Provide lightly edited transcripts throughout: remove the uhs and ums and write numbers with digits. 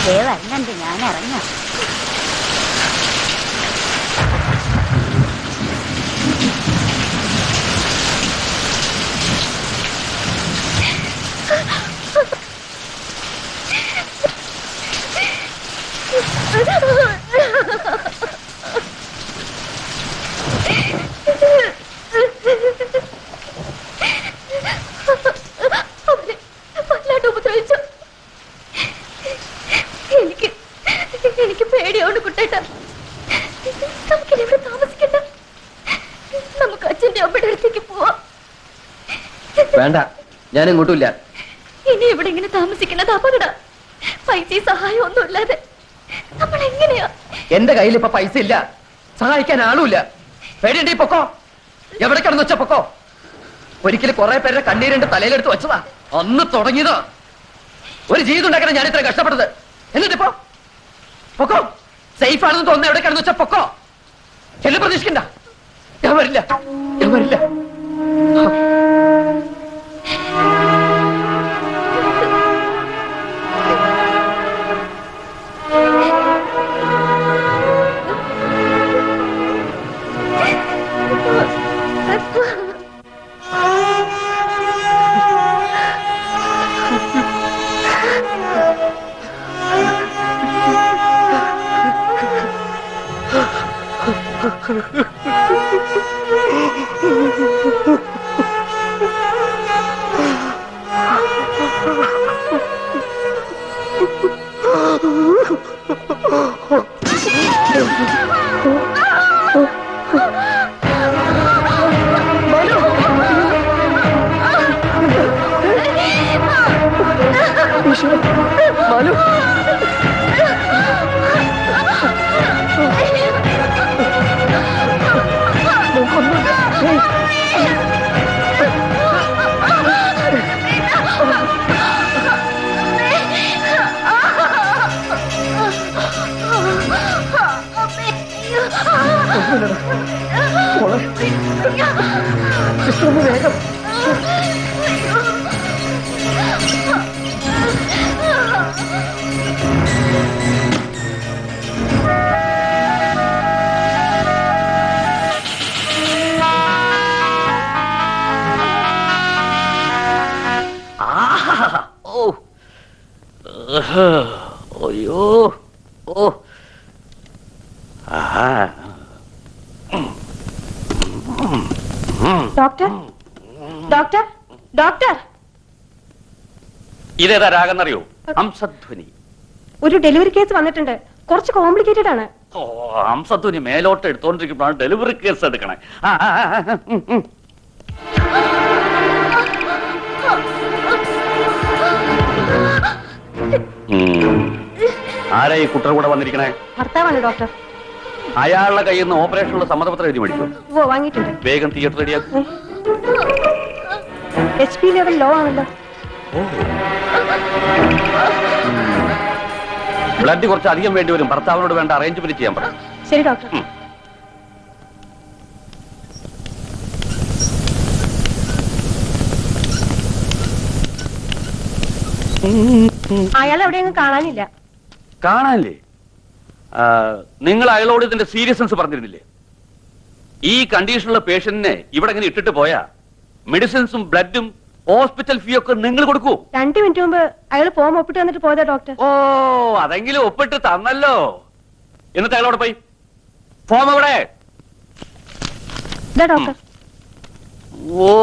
വരുന്നുണ്ട്, ഞാൻ ഇറങ്ങാം. എനിക്ക് പേടിയോണ്ട് കുട്ടേട്ട, നമുക്കിവിടെ താമസിക്കണ്ട. നമുക്ക് അച്ഛന്റെ അമ്മയുടെ അടുത്തേക്ക് പോവാം. വേണ്ട, ഞാൻ ഇങ്ങോട്ടുമില്ല. ഇനി ഇവിടെ ഇങ്ങനെ താമസിക്കുന്നത് അപകട. പൈസ സഹായം ഒന്നും ഇല്ലാതെ നമ്മൾ എങ്ങനെയാ? എന്റെ കയ്യിൽ ഇപ്പൊ പൈസ ഇല്ല, സഹായിക്കാൻ ആളുമില്ല. പേടിയുണ്ട്, പൊക്കോ. എവിടെ കിടന്ന് വെച്ച പൊക്കോ. ഒരിക്കലും കുറെ പേരുടെ കണ്ണീരിന്റെ തലയിലെടുത്ത് വെച്ചതാ, അന്ന് തുടങ്ങിയതാ. ഒരു ജീവിതം ഉണ്ടാക്കാൻ ഞാൻ ഇത്ര കഷ്ടപ്പെട്ടത്. എന്നിട്ടിപ്പോ പൊക്കോ. സേഫ് ആണെന്ന് തോന്നുന്നു. എവിടെ കിടന്ന് വെച്ച പൊക്കോ. എല്ലാം പ്രതീക്ഷിക്കണ്ട. ഞാൻ വരില്ല, ഞാൻ വരില്ല. മാലു, വേഗം. അയ്യോ, ഓ, ഡോക്ടർ, ഡോക്ടർ, ഡോക്ടർ. ഇതേതാ രാഗെന്നറിയോ? ഹംസധ്വനി. ഒരു ഡെലിവറി കേസ് വന്നിട്ടുണ്ട്, കുറച്ച് കോംപ്ലിക്കേറ്റഡ് ആണ്. ഓ, ഹംസധ്വനി മേലോട്ട് എടുത്തോണ്ടിരിക്കുമ്പോഴാണ് ഡെലിവറി കേസ് എടുക്കണേ. ആരാ ഈ കുട്ടർ കൂടെ വന്നിരിക്കണേ? ഭർത്താവാണ് ഡോക്ടർ. അയാളുടെ കയ്യിൽ നിന്ന് ഓപ്പറേഷനുള്ള സമ്മതപത്രം എഴുതി മേടിച്ചു. ഓ, വാങ്ങിയിട്ടുണ്ട്. വേഗം തിയേറ്റർ റെഡിയാക്കും. HP ലെവൽ ലോ ആണല്ലോ. ബ്ലഡ് കുറച്ച് അധികം വേണ്ടി വരും. ഭർത്താവിനോട് വേണ്ട അറേഞ്ച്മെന്റ് ചെയ്യാൻ പറ. ശരി ഡോക്ടർ. അയാൾ എവിടെയൊന്നും കാണാനില്ല. കാണാനില്ലേ? നിങ്ങൾ അയാളോട് ഇതിന്റെ സീരിയസ്നെസ് പറഞ്ഞിരുന്നില്ലേ? ഈ കണ്ടീഷനുള്ള പേഷ്യന്റിനെ ഇവിടെ ഇങ്ങനെ ഇട്ടിട്ട് പോയാ മെഡിസിൻസും ബ്ലഡും ഹോസ്പിറ്റൽ ഫീ ഒക്കെ നിങ്ങൾ കൊടുക്കൂ. 2 മിനിറ്റ് മുമ്പ് അയാൾ ഫോം ഒപ്പിട്ട് വന്നിട്ട് പോയതാ ഡോക്ടർ. ഓ, അതെങ്കിലും ഒപ്പിട്ട് തന്നല്ലോ. എന്നിട്ട് അയാളോട് പോയി ഫോം എവിടെ? ഡോക്ടർ. ഓ,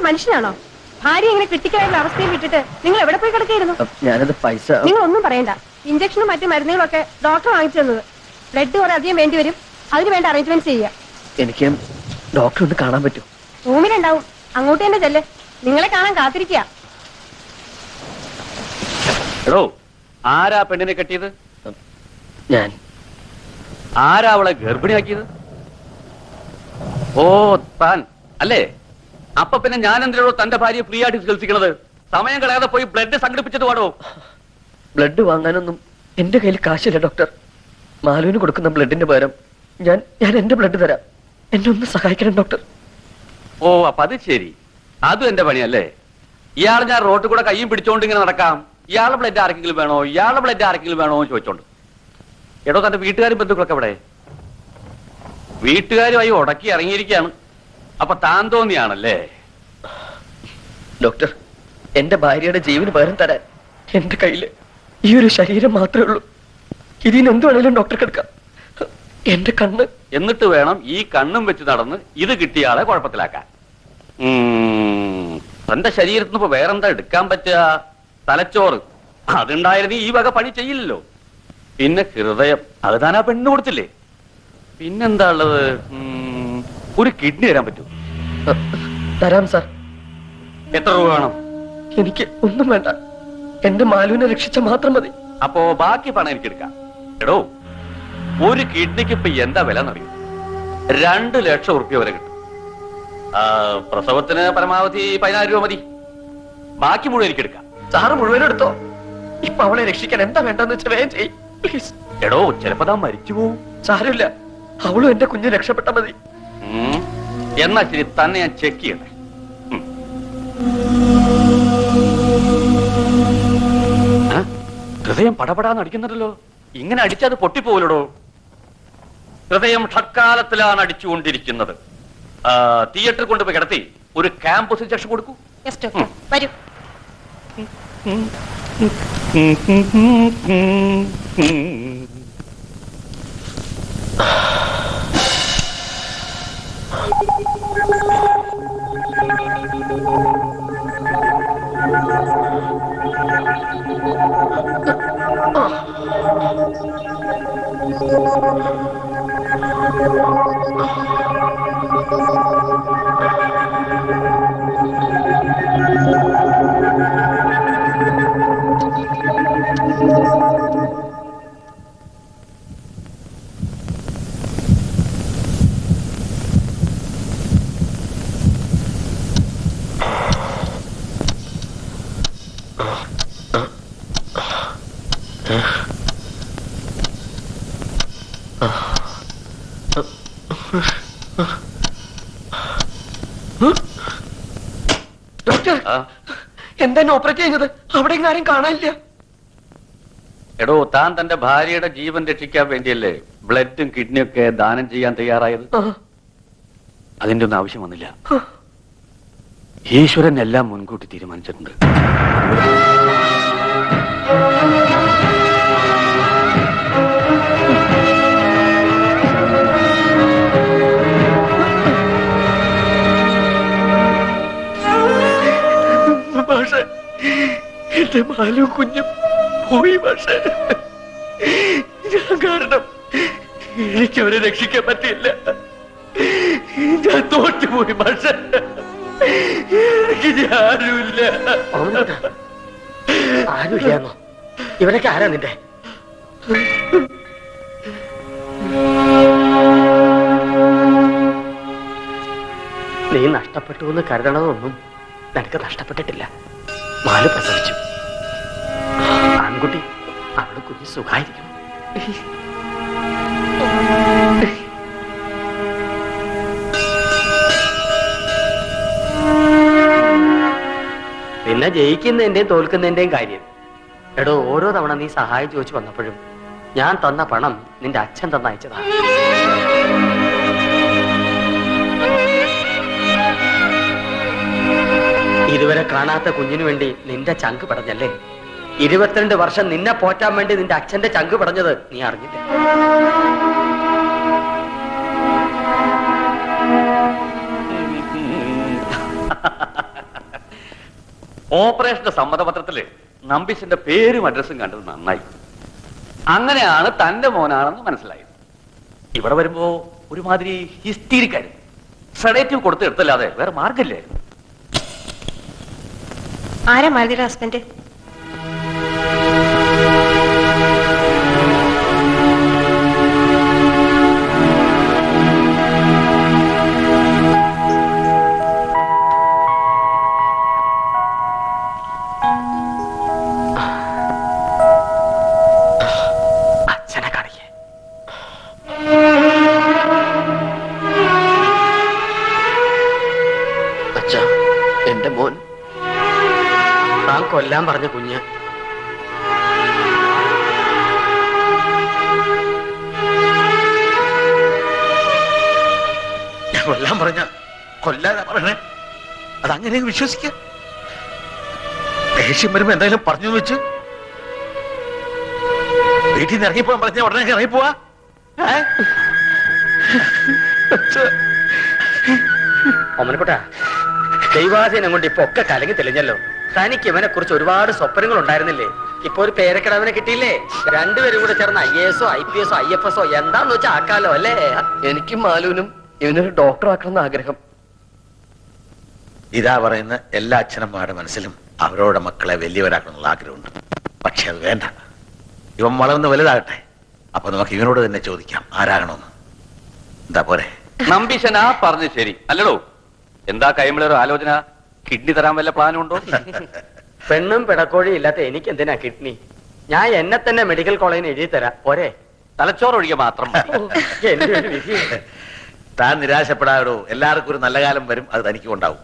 മനുഷ്യനാണോ? ഭാര്യ ഇങ്ങനെ ക്രിട്ടിക്കലായിട്ടുള്ള അവസ്ഥയിൽ വിട്ടിട്ട് നിങ്ങൾ എവിടെ പോയി കിടക്കായിരുന്നു? ഞാനത് പൈസ. നിങ്ങൾ ഒന്നും പറയണ്ട. ഇഞ്ചക്ഷനും മറ്റു മരുന്നുകളൊക്കെ ഡോക്ടർ വാങ്ങിച്ചു തന്നത്. ബ്ലഡ് കുറെ അധികം വേണ്ടി വരും, അതിന് വേണ്ട അറേഞ്ച്മെന്റ് ചെയ്യുക. എനിക്ക് ഡോക്ടർ ഒന്ന് കാണാൻ പറ്റും? റൂമിലുണ്ടാവും, അങ്ങോട്ട് തന്നെ ചെല്ല്. നിങ്ങളെ കാണാൻ കാത്തിരിക്കുക. എടോ, ആരാ പെണ്ണിനെ കെട്ടിയത്? ഞാൻ. ആരാ അവളെ ഗർഭിണിയാക്കിയത്? ഓ, താൻ അല്ലേ? അപ്പൊ പിന്നെ ഞാൻ എന്തിനോ തന്റെ ഭാര്യയെ ഫ്രീ ആയിട്ട് ചികിത്സിക്കണത്? സമയം കളയാതെ പോയി ബ്ലഡ് സംഘടിപ്പിച്ചിട്ട് പാടോ. ബ്ലഡ് വാങ്ങാനൊന്നും എന്റെ കയ്യിൽ കാശില്ല ഡോക്ടർ. മാലുവിന് കൊടുക്കുന്ന ബ്ലഡിന്റെ പകരം ഞാൻ എന്റെ ബ്ലഡ് തരാം. എന്നെ ഒന്ന് സഹായിക്കണം ഡോക്ടർ. ഓ, അപ്പൊ അത് ശരി. അതും എന്റെ പണിയല്ലേ? ഇയാൾ ഞാൻ റോട്ടിൽ കൂടെ കയ്യും പിടിച്ചോണ്ട് ഇങ്ങനെ നടക്കാം. ഇയാളുടെ ബ്ലഡ് ആർക്കെങ്കിലും വേണോ, ഇയാളുടെ ബ്ലഡ് ആർക്കെങ്കിലും വേണോ എന്ന് ചോദിച്ചോണ്ട്. എടോ, തന്റെ വീട്ടുകാരും ബന്ധുക്കളൊക്കെ ഇവിടെ? വീട്ടുകാരുമായി ഉടക്കി ഇറങ്ങിയിരിക്കുകയാണ്. അപ്പൊ താൻ തോന്നിയാണല്ലേ? ഡോക്ടർ, എന്റെ ഭാര്യയുടെ ജീവന് പകരം തരാൻ എന്റെ കയ്യില് ഈ ഒരു ശരീരം മാത്രമേ ഉള്ളൂ. ഇതിന് എന്ത് വേണേലും ഡോക്ടർക്ക് എടുക്കാം. എന്റെ കണ്ണ്. എന്നിട്ട് വേണം ഈ കണ്ണും വെച്ച് നടന്ന് ഇത് കിട്ടിയ ആളെ കുഴപ്പത്തിലാക്കാൻ. തന്റെ ശരീരത്തിന് ഇപ്പൊ വേറെന്താ എടുക്കാൻ പറ്റുക? തലച്ചോറ്. അതുണ്ടായിരുന്നു ഈ വക പണി ചെയ്യില്ലല്ലോ. പിന്നെ ഹൃദയം, അത് താൻ ആ പെണ്ണ് കൊടുത്തില്ലേ? പിന്നെന്താ ഉള്ളത്? ഒരു കിഡ്നി തരാൻ പറ്റൂ? തരാം സാർ. എത്ര രൂപ വേണം? എനിക്ക് ഒന്നും വേണ്ട. എന്റെ മാലുവിനെ രക്ഷിച്ച മാത്രം മതി. അപ്പോ ബാക്കി പണം എനിക്ക് എടുക്കാം. എടോ, ഒരു കിഡ്നിക്ക് ഇപ്പൊ എന്താ വില എന്നറിയും? 2 ലക്ഷം ഉറുപ്പ്യ വരെ കിട്ടും. പ്രസവത്തിന് പരമാവധി 14 രൂപ മതി. ബാക്കി മുഴുവൻ എനിക്ക് എടുക്കാം. സാറ് മുഴുവനും എടുത്തോ. ഇപ്പൊ അവളെ രക്ഷിക്കാൻ എന്താ വേണ്ടെന്ന് വെച്ചാൽ വേഗം ചെയ്യ് പ്ലീസ്. എടോ, ചിലപ്പോ താൻ മരിച്ചു പോവും. സാരമില്ല, അവളും എന്റെ കുഞ്ഞ് രക്ഷപ്പെട്ട മതി. എന്നാ ശരി, തന്നെ ഞാൻ ചെക്ക് ചെയ്യട്ടെ. ഹൃദയം പടപടാന്ന് അടിക്കുന്നുണ്ടല്ലോ. ഇങ്ങനെ അടിച്ചത് പൊട്ടിപ്പോലടോ. ഹൃദയം ഷഡ്കാലത്തിലാണ് അടിച്ചുകൊണ്ടിരിക്കുന്നത്. തിയേറ്ററിൽ കൊണ്ടുപോയി കിടത്തി ഒരു ക്യാമ്പസ് ഇഞ്ചക്ഷൻ കൊടുക്കൂ. വരൂ. ഡോക്ടർ, എന്താ ഓപ്പറേറ്റ് ചെയ്യുന്നത്? അവിടെ ആരും കാണാനില്ല. എടോ, താൻ തന്റെ ഭാര്യയുടെ ജീവൻ രക്ഷിക്കാൻ വേണ്ടിയല്ലേ ബ്ലഡും കിഡ്നിയും ഒക്കെ ദാനം ചെയ്യാൻ തയ്യാറായത്? അതിന്റെ ഒന്നും ആവശ്യം വന്നില്ല. ഈശ്വരൻ എല്ലാം മുൻകൂട്ടി തീരുമാനിച്ചിട്ടുണ്ട്. പക്ഷേ എന്റെ മാലു കുഞ്ഞും പോയി. പക്ഷേ ഞാൻ കാരണം എനിക്ക് അവരെ രക്ഷിക്കാൻ പറ്റില്ല. ഞാൻ തോറ്റുപോയി. പക്ഷേ എനിക്ക് ആരുമില്ല. ആരുമില്ലാന്നോ? ഇവരൊക്കെ ആരാ നിന്റെ? നീ നഷ്ടപ്പെട്ടു എന്ന് കരുതണതൊന്നും നിനക്ക് നഷ്ടപ്പെട്ടിട്ടില്ല. മാലു പ്രസവിച്ചു. ആൺകുട്ടി. അവള് കുഞ്ഞ് സുഖായിരിക്കണം. പിന്നെ ജയിക്കുന്നതിന്റെയും തോൽക്കുന്നതിന്റെയും കാര്യം. എടോ, ഓരോ തവണ നീ സഹായം ചോദിച്ചു വന്നപ്പോഴും ഞാൻ തന്ന പണം നിന്റെ അച്ഛൻ തന്നയച്ചതാണ്. ഇതുവരെ കാണാത്ത കുഞ്ഞിനു വേണ്ടി നിന്റെ ചങ്ക് പടഞ്ഞല്ലേ? 22 വർഷം നിന്നെ പോറ്റാൻ വേണ്ടി നിന്റെ അച്ഛന്റെ ചങ്ക് പടഞ്ഞത് നീ അറിഞ്ഞില്ല. ഓപ്പറേഷന്റെ സമ്മതപത്രത്തില് നമ്പീശന്റെ പേരും അഡ്രസ്സും കണ്ടത് നന്നായി. അങ്ങനെയാണ് തന്റെ മോനാണെന്ന് മനസ്സിലായത്. ഇവിടെ വരുമ്പോ ഒരുമാതിരി ഹിസ്റ്റീരിക്കാരും സെഡേറ്റീവ് കൊടുത്ത് എടുത്തല്ലാതെ വേറെ മാർഗമില്ലായിരുന്നു. ആരാ മാലതിയുടെ ഹസ്ബൻഡ്? കൊല്ലാൻ പറഞ്ഞ കുഞ്ഞ്. ഞാൻ കൊല്ലാൻ പറഞ്ഞ കൊല്ലാനാ പറയണേ, അതങ്ങനെ വിശ്വസിക്ക. ദേഷ്യം വരുമ്പോ എന്തായാലും പറഞ്ഞു വെച്ച് വീട്ടിൽ നിന്ന് ഇറങ്ങിപ്പോ പറഞ്ഞ ഉടനെ ഇറങ്ങിപ്പോവാ. ഒമനക്കുട്ട, ദൈവാധീനം കൊണ്ട് ഇപ്പൊ ഒക്കെ കലങ്ങി തെളിഞ്ഞല്ലോ. തനിക്ക് ഇവനെ കുറിച്ച് ഒരുപാട് സ്വപ്നങ്ങൾ ഉണ്ടായിരുന്നില്ലേ? ഇപ്പൊ ഒരു പേരക്കിടവനെ കിട്ടിയില്ലേ? രണ്ടുപേരും കൂടെ ചേർന്ന് IAS IPS IFS എന്താന്ന് വെച്ചാൽ ആക്കാലോ അല്ലേ? എനിക്കും മാലുവിനും ഇവനൊരു ഡോക്ടർ ആക്കണമെന്ന് ആഗ്രഹം. ഇതാ പറയുന്ന എല്ലാ അച്ഛനമ്മമാരുടെ മനസ്സിലും അവരോടെ മക്കളെ വലിയവരാക്കണമെന്നുള്ള ആഗ്രഹമുണ്ട്. പക്ഷെ അത് വേണ്ട. ഇവൻ വളർന്ന് വലുതാകട്ടെ, അപ്പൊ നമുക്ക് ഇവനോട് തന്നെ ചോദിക്കാം ആരാകണമെന്ന്. എന്താ പോരെ? നമ്പീശനാ പറഞ്ഞു ശരി അല്ലടോ. എന്താ കൈമളൊരു ആലോചന? കിഡ്നി തരാൻ വല്ല പ്ലാനും ഉണ്ടോ? പെണ്ണും പിടക്കോഴിയും ഇല്ലാത്ത എനിക്ക് എന്തിനാ കിഡ്നി? ഞാൻ എന്നെ തന്നെ മെഡിക്കൽ കോളേജിന് എഴുതി തരാം പോരെ? തലച്ചോറ് ഒഴികെ മാത്രം മതി. എന്റെ ഒരു വിധി. താൻ നിരാശപ്പെടാടോ, എല്ലാവർക്കും ഒരു നല്ല കാലം വരും, അത് തനിക്കും ഉണ്ടാവും.